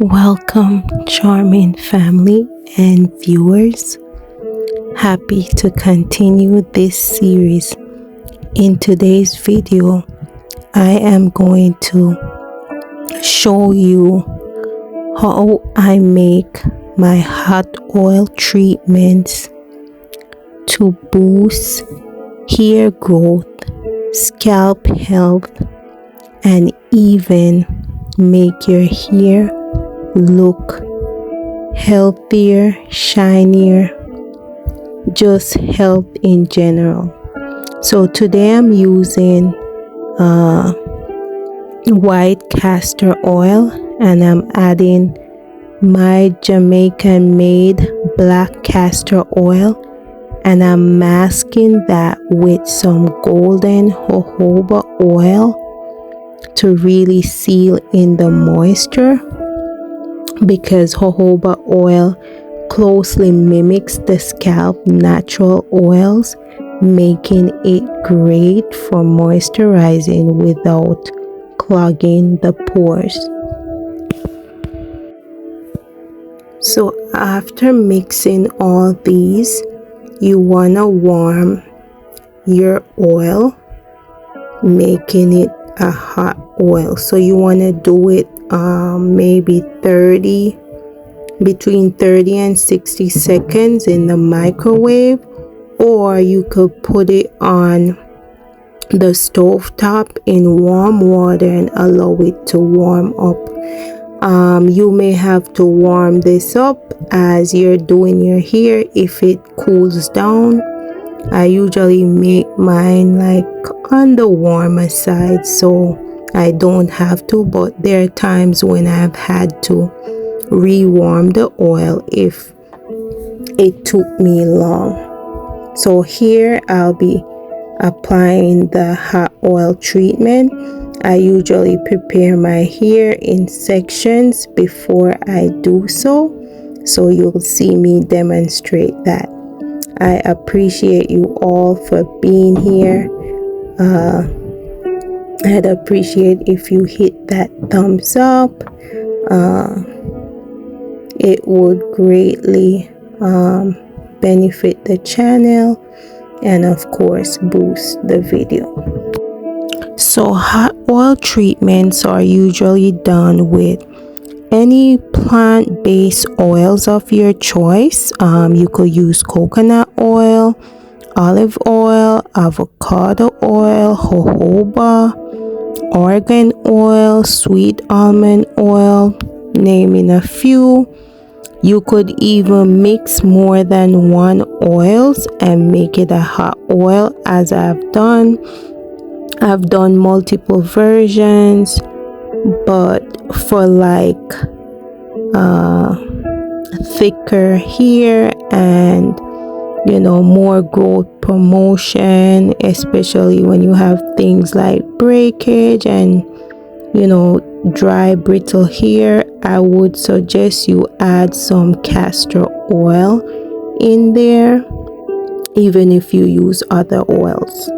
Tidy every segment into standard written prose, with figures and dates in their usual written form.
Welcome, charming family and viewers. Happy to continue this series. In today's video, I am going to show you how I make my hot oil treatments to boost hair growth, scalp health, and even make your hair look healthier, shinier, just health in general. So today I'm using white castor oil, and I'm adding my Jamaican made black castor oil, and I'm masking that with some golden jojoba oil to really seal in the moisture, because jojoba oil closely mimics the scalp natural oils, making it great for moisturizing without clogging the pores. So after mixing all these, you want to warm your oil, making it a hot oil. So you want to do it maybe between 30 and 60 seconds in the microwave, or you could put it on the stove top in warm water and allow it to warm up. You may have to warm this up as you're doing your hair. If it cools down, I usually make mine like on the warmer side, so I don't have to, but there are times when I've had to rewarm the oil if it took me long. So here I'll be applying the hot oil treatment. I usually prepare my hair in sections before I do so you'll see me demonstrate that. I appreciate you all for being here. I'd appreciate if you hit that thumbs up. It would greatly benefit the channel and of course boost the video. So hot oil treatments are usually done with any plant-based oils of your choice. You could use coconut oil, olive oil, avocado oil, jojoba, argan oil, sweet almond oil, naming a few. You could even mix more than one oils and make it a hot oil, as I've done. I've done multiple versions, but for like thicker hair and more growth promotion, especially when you have things like breakage and dry brittle hair, I would suggest you add some castor oil in there, even if you use other oils.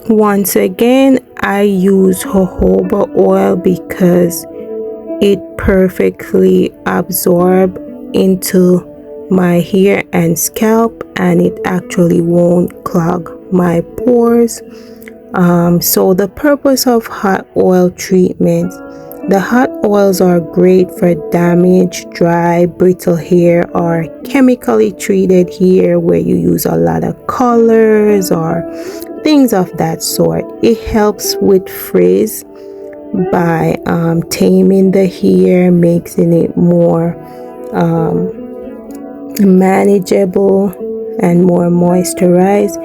Once again, I use jojoba oil because it perfectly absorbs into my hair and scalp, and it actually won't clog my pores. So the purpose of hot oil treatments: the hot oils are great for damaged, dry, brittle hair or chemically treated hair where you use a lot of colors or things of that sort. It helps with frizz by taming the hair, making it more manageable and more moisturized.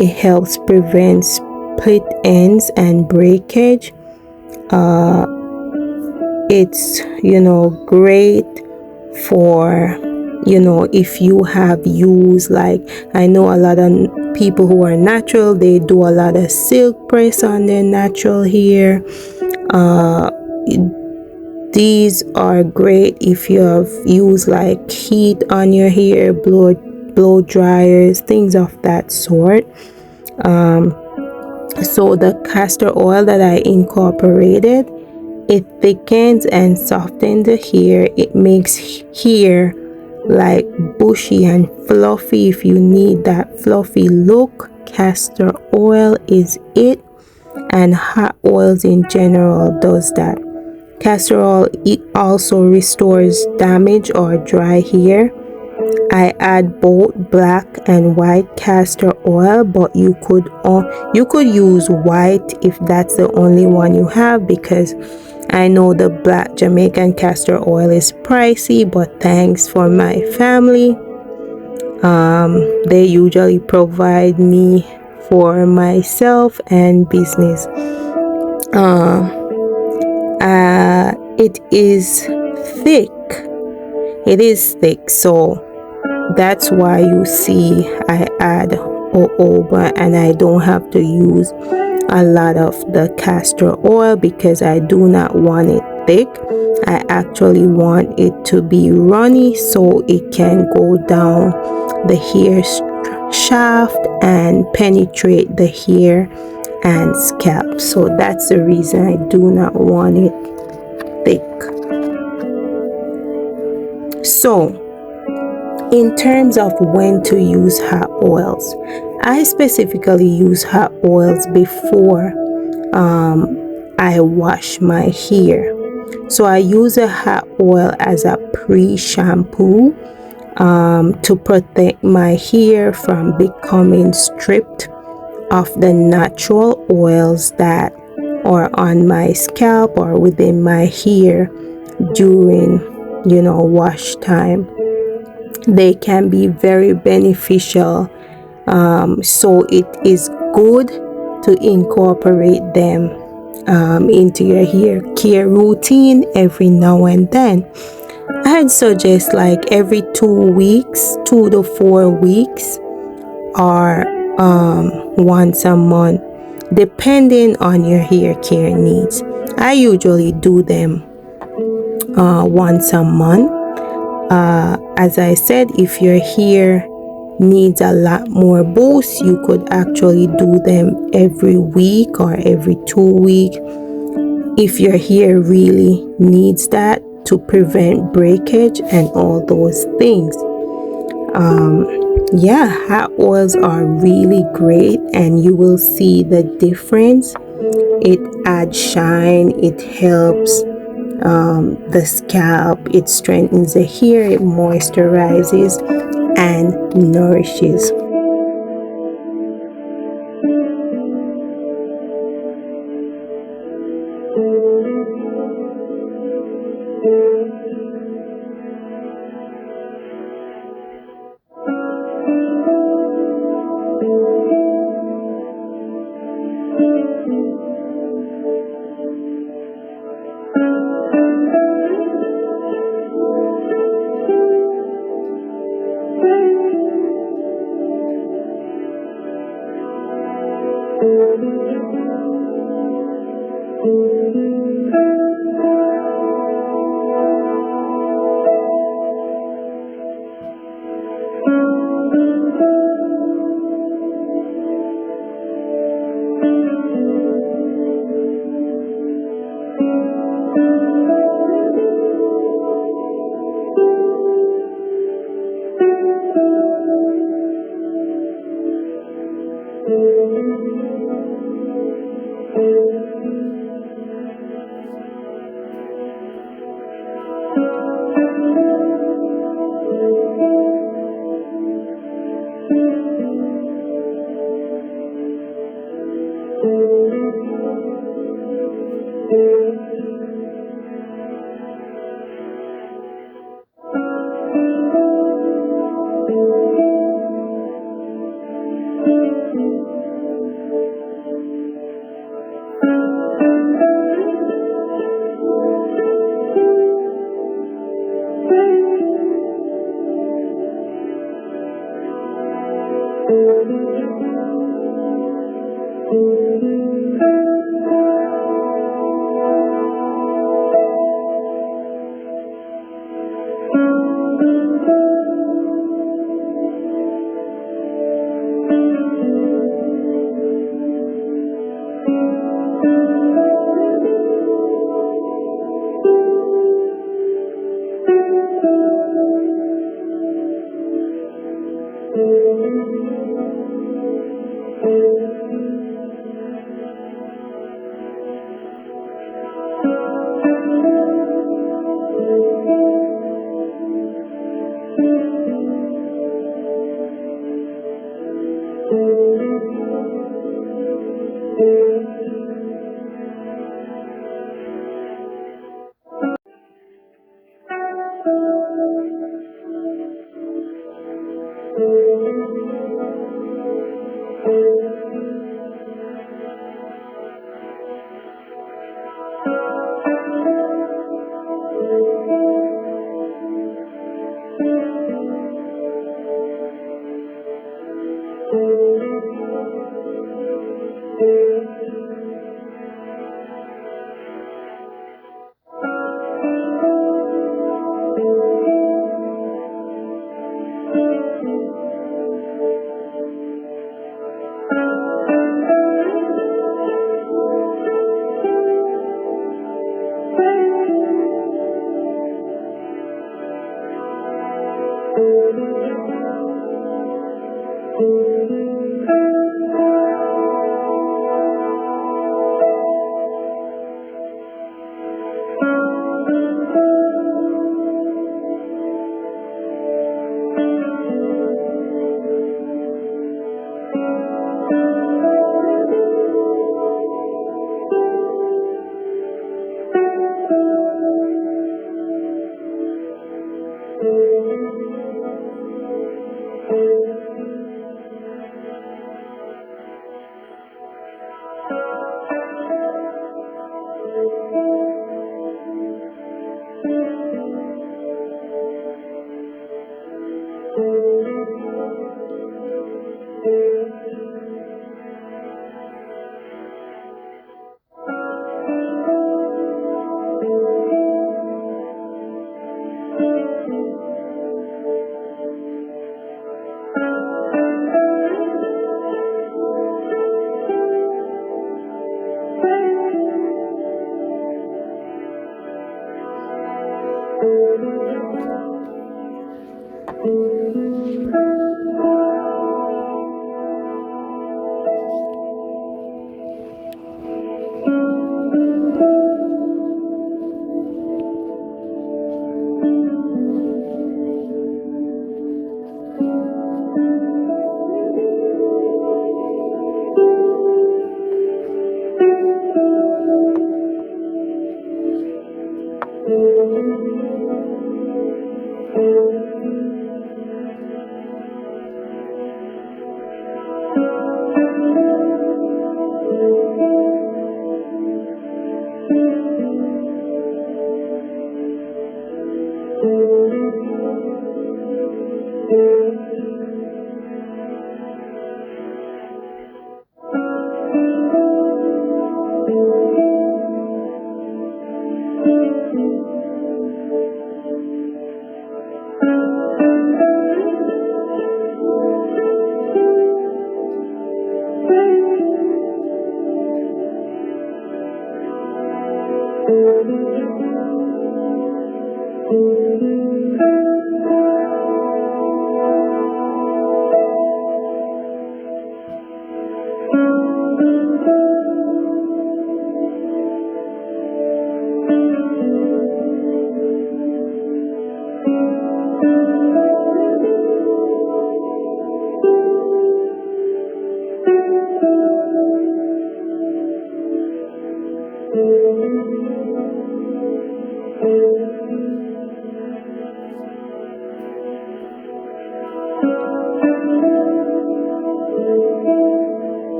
It helps prevent split ends and breakage. It's great for if you have used, like, I know a lot of people who are natural, they do a lot of silk press on their natural hair. These are great if you have used like heat on your hair, blow dryers, things of that sort. So the castor oil that I incorporated, it thickens and softens the hair. It makes hair like bushy and fluffy. If you need that fluffy look, castor oil is it, and hot oils in general does that. Castor oil, it also restores damaged or dry hair. I add both black and white castor oil, but you could use white if that's the only one you have, because I know the black Jamaican castor oil is pricey, but thanks for my family. They usually provide me for myself and business. It is thick. It is thick, so that's why you see I add jojoba, and I don't have to use a lot of the castor oil because I do not want it thick. I actually want it to be runny so it can go down the hair shaft and penetrate the hair and scalp. So that's the reason I do not want it thick. So in terms of when to use hot oils, I specifically use hot oils before I wash my hair. So I use a hot oil as a pre-shampoo to protect my hair from becoming stripped of the natural oils that are on my scalp or within my hair during, wash time. They can be very beneficial, so it is good to incorporate them into your hair care routine every now and then. I'd suggest like every 2 weeks, 2 to 4 weeks, or once a month, depending on your hair care needs. I usually do them once a month. As I said, if your hair needs a lot more boost, you could actually do them every week or every 2 weeks if your hair really needs that to prevent breakage and all those things. Yeah, hot oils are really great, and you will see the difference. It adds shine, it helps the scalp, it strengthens the hair, it moisturizes and nourishes.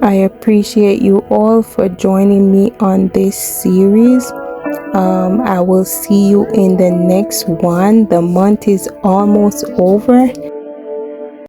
I appreciate you all for joining me on this series. I will see you in the next one. The month is almost over